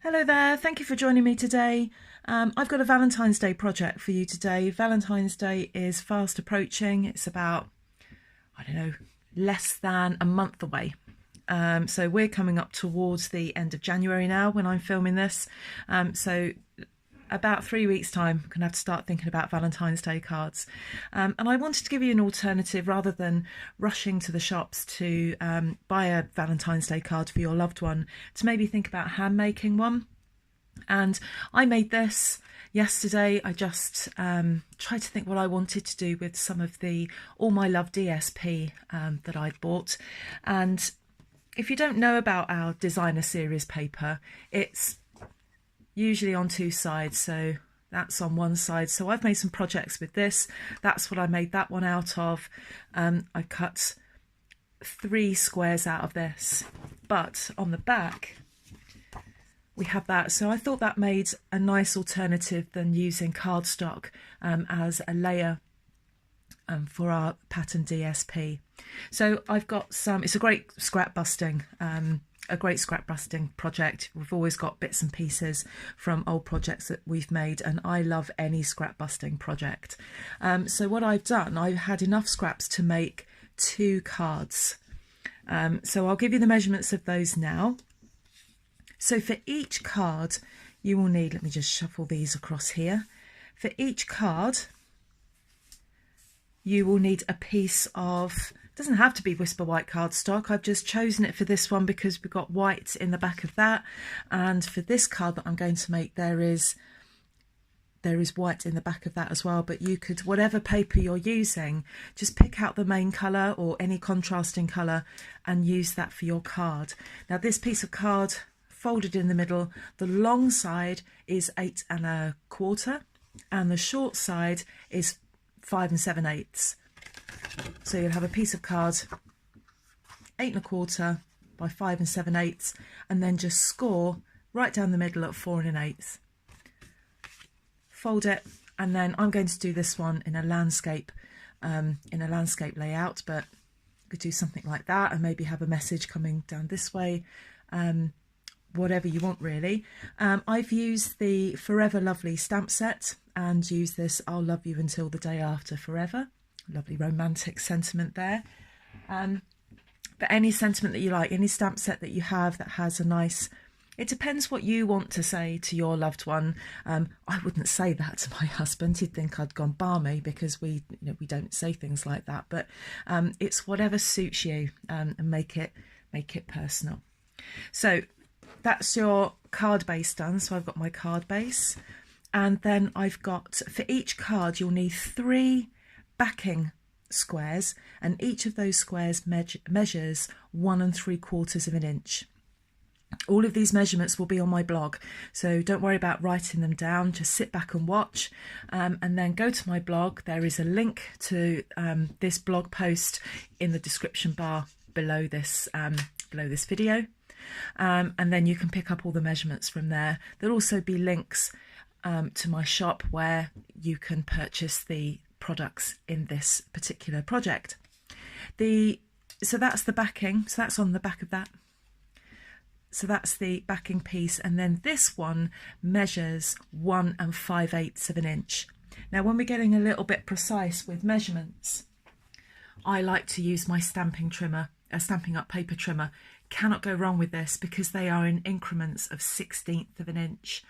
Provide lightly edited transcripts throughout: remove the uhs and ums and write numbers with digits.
Hello there, thank you for joining me today. I've got a Valentine's Day project for you today. Valentine's Day is fast approaching. It's about, I don't know, less than a month away. So we're coming up towards the end of January now when I'm filming this. So about 3 weeks time, I'm going to have to start thinking about Valentine's Day cards. And I wanted to give you an alternative rather than rushing to the shops to buy a Valentine's Day card for your loved one, to maybe think about hand making one. And I made this yesterday. I just tried to think what I wanted to do with some of the All My Love DSP that I'd bought. And if you don't know about our designer series paper, it's usually on two sides, so that's on one side. So I've made some projects with this. That's what I made that one out of. I cut 3 squares out of this, but on the back we have that. So I thought that made a nice alternative than using cardstock as a layer for our pattern DSP. So I've got some, it's a great scrap busting project. We've always got bits and pieces from old projects that we've made, and I love any scrap busting project. So what I've done, I've had enough scraps to make 2 cards. So I'll give you the measurements of those now. So for each card you will need, let me just shuffle these across here. For each card you will need a piece of, doesn't have to be Whisper White cardstock. I've just chosen it for this one because we've got white in the back of that, and for this card that I'm going to make there is white in the back of that as well. But you could, whatever paper you're using, just pick out the main colour or any contrasting colour and use that for your card. Now this piece of card folded in the middle, the long side is 8 1/4 and the short side is 5 7/8. So you'll have a piece of card 8 1/4 by 5 7/8, and then just score right down the middle at 4 1/8. Fold it, and then I'm going to do this one in a landscape layout, but you could do something like that and maybe have a message coming down this way, whatever you want really. I've used the Forever Lovely stamp set and used this I'll Love You Until the Day After Forever. Lovely romantic sentiment there. But any sentiment that you like, any stamp set that you have that has a nice, it depends what you want to say to your loved one. I wouldn't say that to my husband. He'd think I'd gone balmy because we don't say things like that. But it's whatever suits you, and make it personal. So that's your card base done. So I've got my card base, and then I've got, for each card you'll need 3 backing squares, and each of those squares measures 1 3/4 inch. All of these measurements will be on my blog, so don't worry about writing them down, just sit back and watch, and then go to my blog. There is a link to this blog post in the description bar below this video, and then you can pick up all the measurements from there. There'll also be links to my shop where you can purchase the products in this particular project. So that's the backing, so that's on the back of that. So that's the backing piece, and then this one measures 1 5/8 inch. Now when we're getting a little bit precise with measurements, I like to use my Stampin trimmer, a Stampin' Up paper trimmer. Cannot go wrong with this because they are in increments of 1/16 of an inch.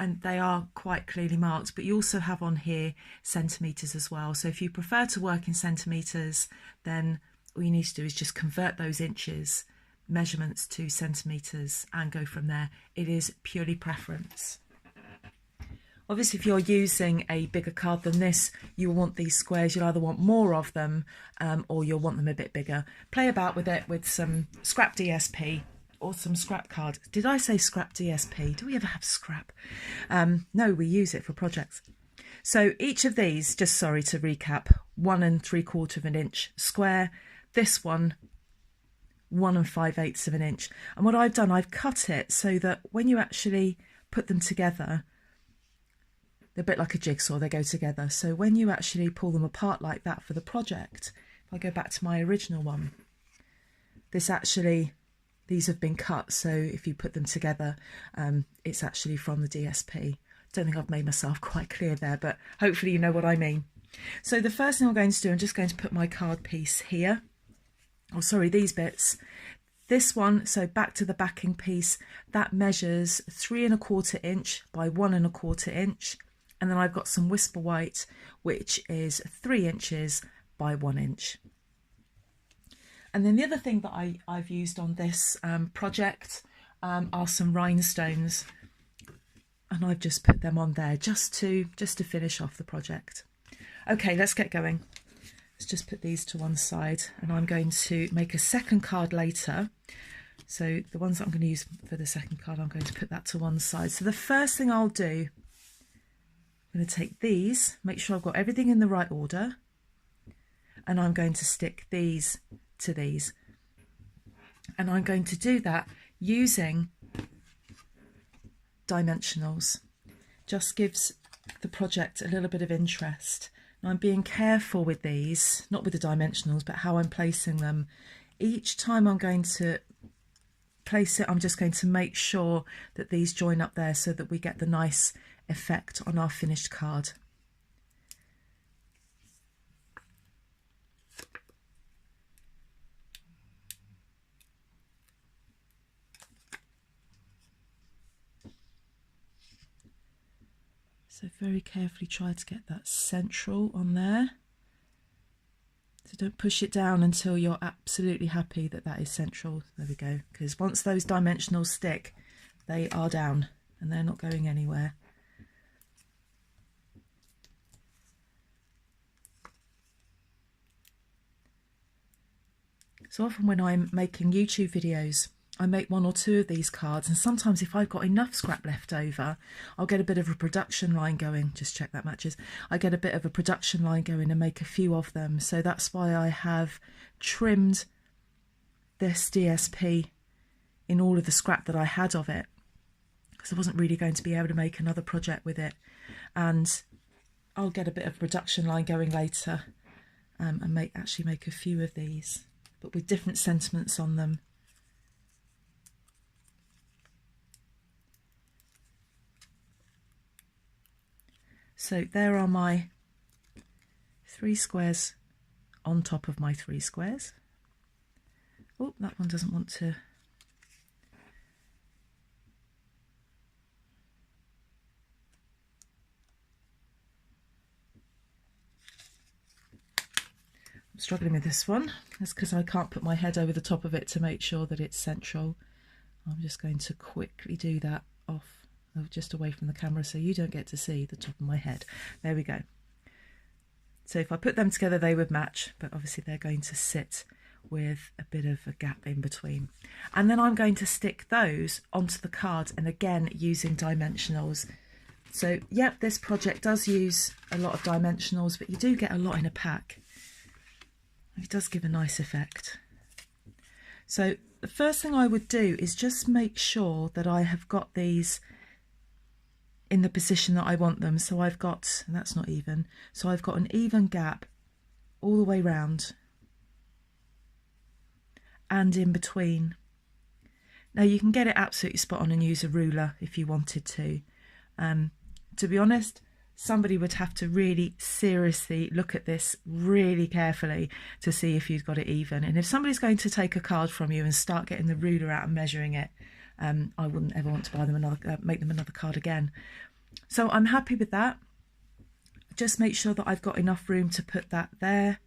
And they are quite clearly marked, but you also have on here centimetres as well. So if you prefer to work in centimetres, then all you need to do is just convert those inches measurements to centimetres and go from there. It is purely preference. Obviously if you're using a bigger card than this, you will want these squares, you'll either want more of them or you'll want them a bit bigger. Play about with it with some scrap DSP or some scrap card. Did I say scrap DSP? Do we ever have scrap? No, we use it for projects. So each of these, just sorry to recap, 1 3/4 inch square, this one 1 5/8 inch. And what I've done, I've cut it so that when you actually put them together, they're a bit like a jigsaw, they go together. So when you actually pull them apart like that for the project, if I go back to my original one, this actually these have been cut, so if you put them together, it's actually from the DSP. Don't think I've made myself quite clear there, but hopefully you know what I mean. So the first thing I'm going to do, I'm just going to put my card piece here. Oh, sorry, these bits. This one, so back to the backing piece, that measures 3¼ inch by 1¼ inch. And then I've got some Whisper White, which is 3 inches by 1 inch. And then the other thing that I've used on this project are some rhinestones. And I've just put them on there just to finish off the project. Okay, let's get going. Let's just put these to one side, and I'm going to make a second card later. So the ones that I'm going to use for the second card, I'm going to put that to one side. So the first thing I'll do, I'm going to take these, make sure I've got everything in the right order, and I'm going to stick these to these. And I'm going to do that using dimensionals. Just gives the project a little bit of interest. Now I'm being careful with these, not with the dimensionals, but how I'm placing them. Each time I'm going to place it, I'm just going to make sure that these join up there so that we get the nice effect on our finished card. So very carefully try to get that central on there. So don't push it down until you're absolutely happy that that is central. There we go. Because once those dimensionals stick, they are down and they're not going anywhere. So often when I'm making YouTube videos, I make 1 or 2 of these cards, and sometimes if I've got enough scrap left over, I'll get a bit of a production line going. Just check that matches. I get a bit of a production line going and make a few of them. So that's why I have trimmed this DSP in all of the scrap that I had of it, because I wasn't really going to be able to make another project with it. And I'll get a bit of a production line going later and actually make a few of these, but with different sentiments on them. So there are my 3 squares on top of my 3 squares. Oh, that one doesn't want to. I'm struggling with this one. That's because I can't put my head over the top of it to make sure that it's central. I'm just going to quickly do that off. Just away from the camera so you don't get to see the top of my head. There we go. So if I put them together they would match, but obviously they're going to sit with a bit of a gap in between. And then I'm going to stick those onto the card, and again using dimensionals. So yep, this project does use a lot of dimensionals, but you do get a lot in a pack. It does give a nice effect. So the first thing I would do is just make sure that I have got these in the position that I want them. So I've got, and that's not even, so I've got an even gap all the way round and in between. Now you can get it absolutely spot on and use a ruler if you wanted to. To be honest, somebody would have to really seriously look at this really carefully to see if you've got it even. And if somebody's going to take a card from you and start getting the ruler out and measuring it, I wouldn't ever want to buy them make them another card again. So I'm happy with that. Just make sure that I've got enough room to put that there.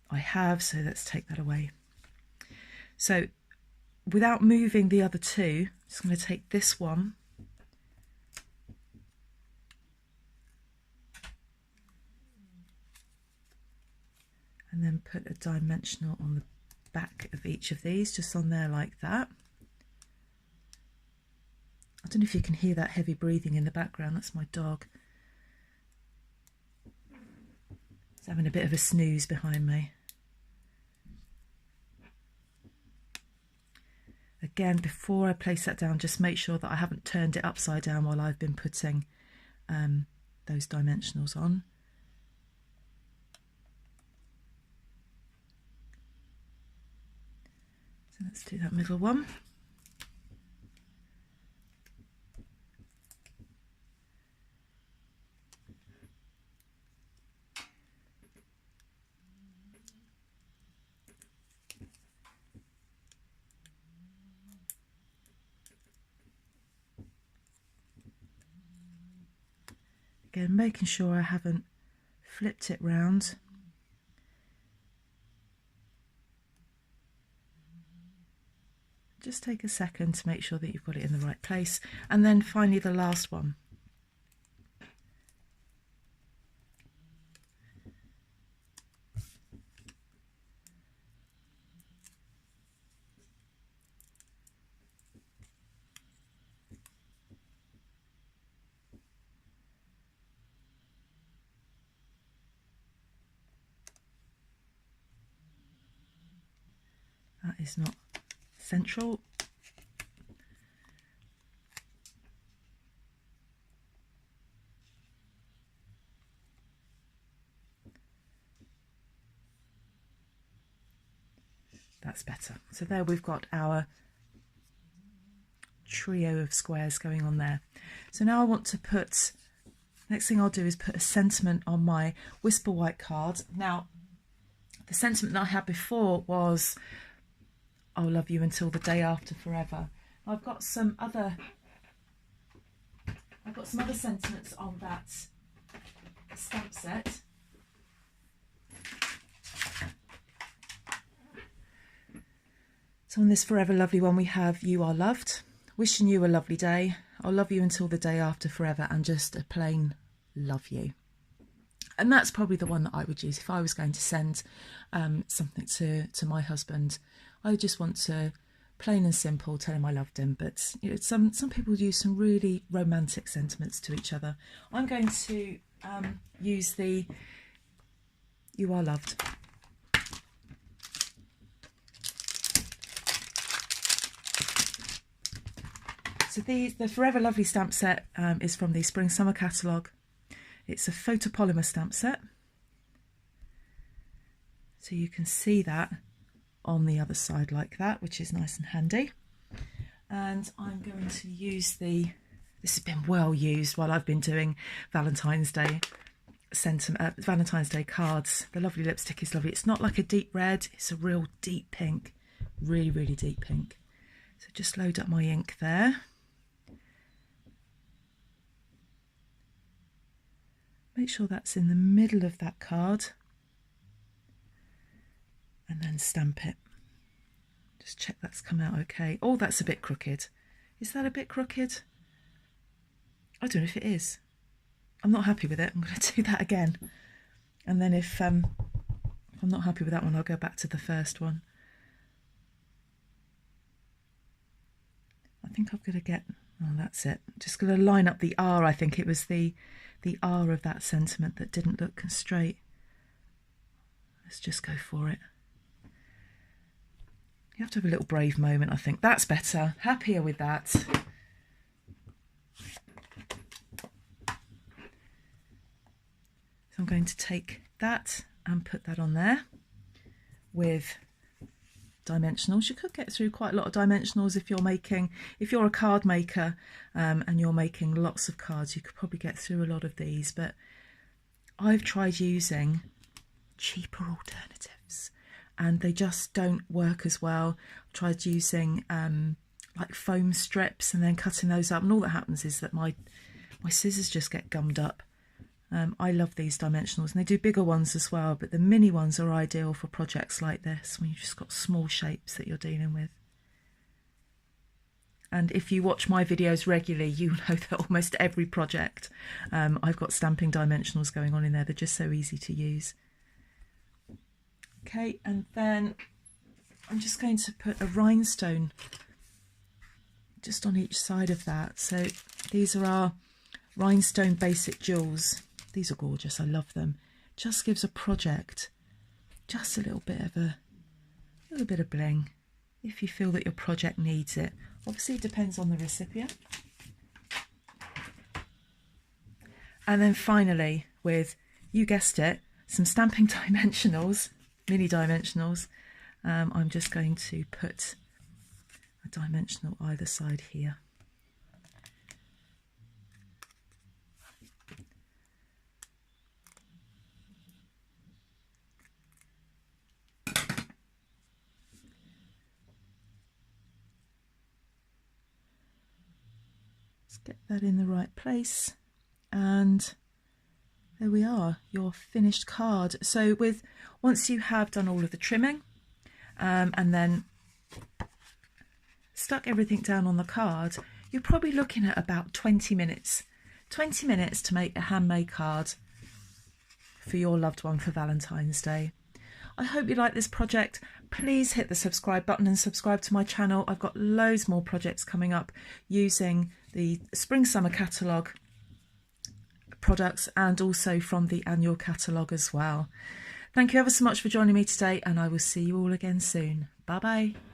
I have, so let's take that away. So without moving the other 2, I'm just going to take this one and then put a dimensional on the back of each of these, just on there like that. I don't know if you can hear that heavy breathing in the background, that's my dog. He's having a bit of a snooze behind me. Again, before I place that down, just make sure that I haven't turned it upside down while I've been putting those dimensionals on. So let's Do that middle one. Again, making sure I haven't flipped it round. Just take a second to make sure that you've got it in the right place. And then finally the last one. That is not central. That's better. So there we've got our trio of squares going on there. So now I want to put, next thing I'll do is put a sentiment on my Whisper White card. Now, the sentiment that I had before was, I'll love you until the day after forever. I've got some other sentiments on that stamp set. So on this Forever Lovely one we have You Are Loved, wishing you a lovely day, I'll love you until the day after forever, and just a plain love you. And that's probably the one that I would use if I was going to send something to my husband. I just want to, plain and simple, tell him I loved him. But you know, some people use some really romantic sentiments to each other. I'm going to use the You Are Loved. So the Forever Lovely stamp set is from the Spring Summer catalogue. It's a photopolymer stamp set. So you can see that on the other side like that, which is nice and handy. And I'm going to use this has been well used while I've been doing Valentine's Day Valentine's Day cards. The lovely lipstick is lovely. It's not like a deep red, it's a real deep pink, really, really deep pink. So just load up my ink there. Make sure that's in the middle of that card. And then stamp it. Just check that's come out okay. Oh, that's a bit crooked. Is that a bit crooked? I don't know if it is. I'm not happy with it. I'm going to do that again. And then if I'm not happy with that one, I'll go back to the first one. I think I'm going to get... Oh, that's it. Just going to line up the R. I think it was the R of that sentiment that didn't look straight. Let's just go for it. You have to have a little brave moment, I think. That's better. Happier with that. So I'm going to take that and put that on there with dimensionals. You could get through quite a lot of dimensionals if you're a card maker and you're making lots of cards. You could probably get through a lot of these, but I've tried using cheaper alternatives and they just don't work as well. I tried using like foam strips and then cutting those up, and all that happens is that my scissors just get gummed up. I love these dimensionals, and they do bigger ones as well, but the mini ones are ideal for projects like this when you've just got small shapes that you're dealing with. And if you watch my videos regularly, you know that almost every project I've got stamping dimensionals going on in there. They're just so easy to use. Okay, and then I'm just going to put a rhinestone just on each side of that. So these are our rhinestone basic jewels. These are gorgeous, I love them. Just gives a project just a little bit of bling if you feel that your project needs it. Obviously it depends on the recipient. And then finally, with, you guessed it, some stamping dimensionals, mini dimensionals, I'm just going to put a dimensional either side here. Let's get that in the right place, and there we are, your finished card. So once you have done all of the trimming and then stuck everything down on the card, you're probably looking at about 20 minutes. 20 minutes to make a handmade card for your loved one for Valentine's Day. I hope you like this project. Please hit the subscribe button and subscribe to my channel. I've got loads more projects coming up using the Spring Summer catalogue products and also from the annual catalogue as well. Thank you ever so much for joining me today, and I will see you all again soon. Bye bye.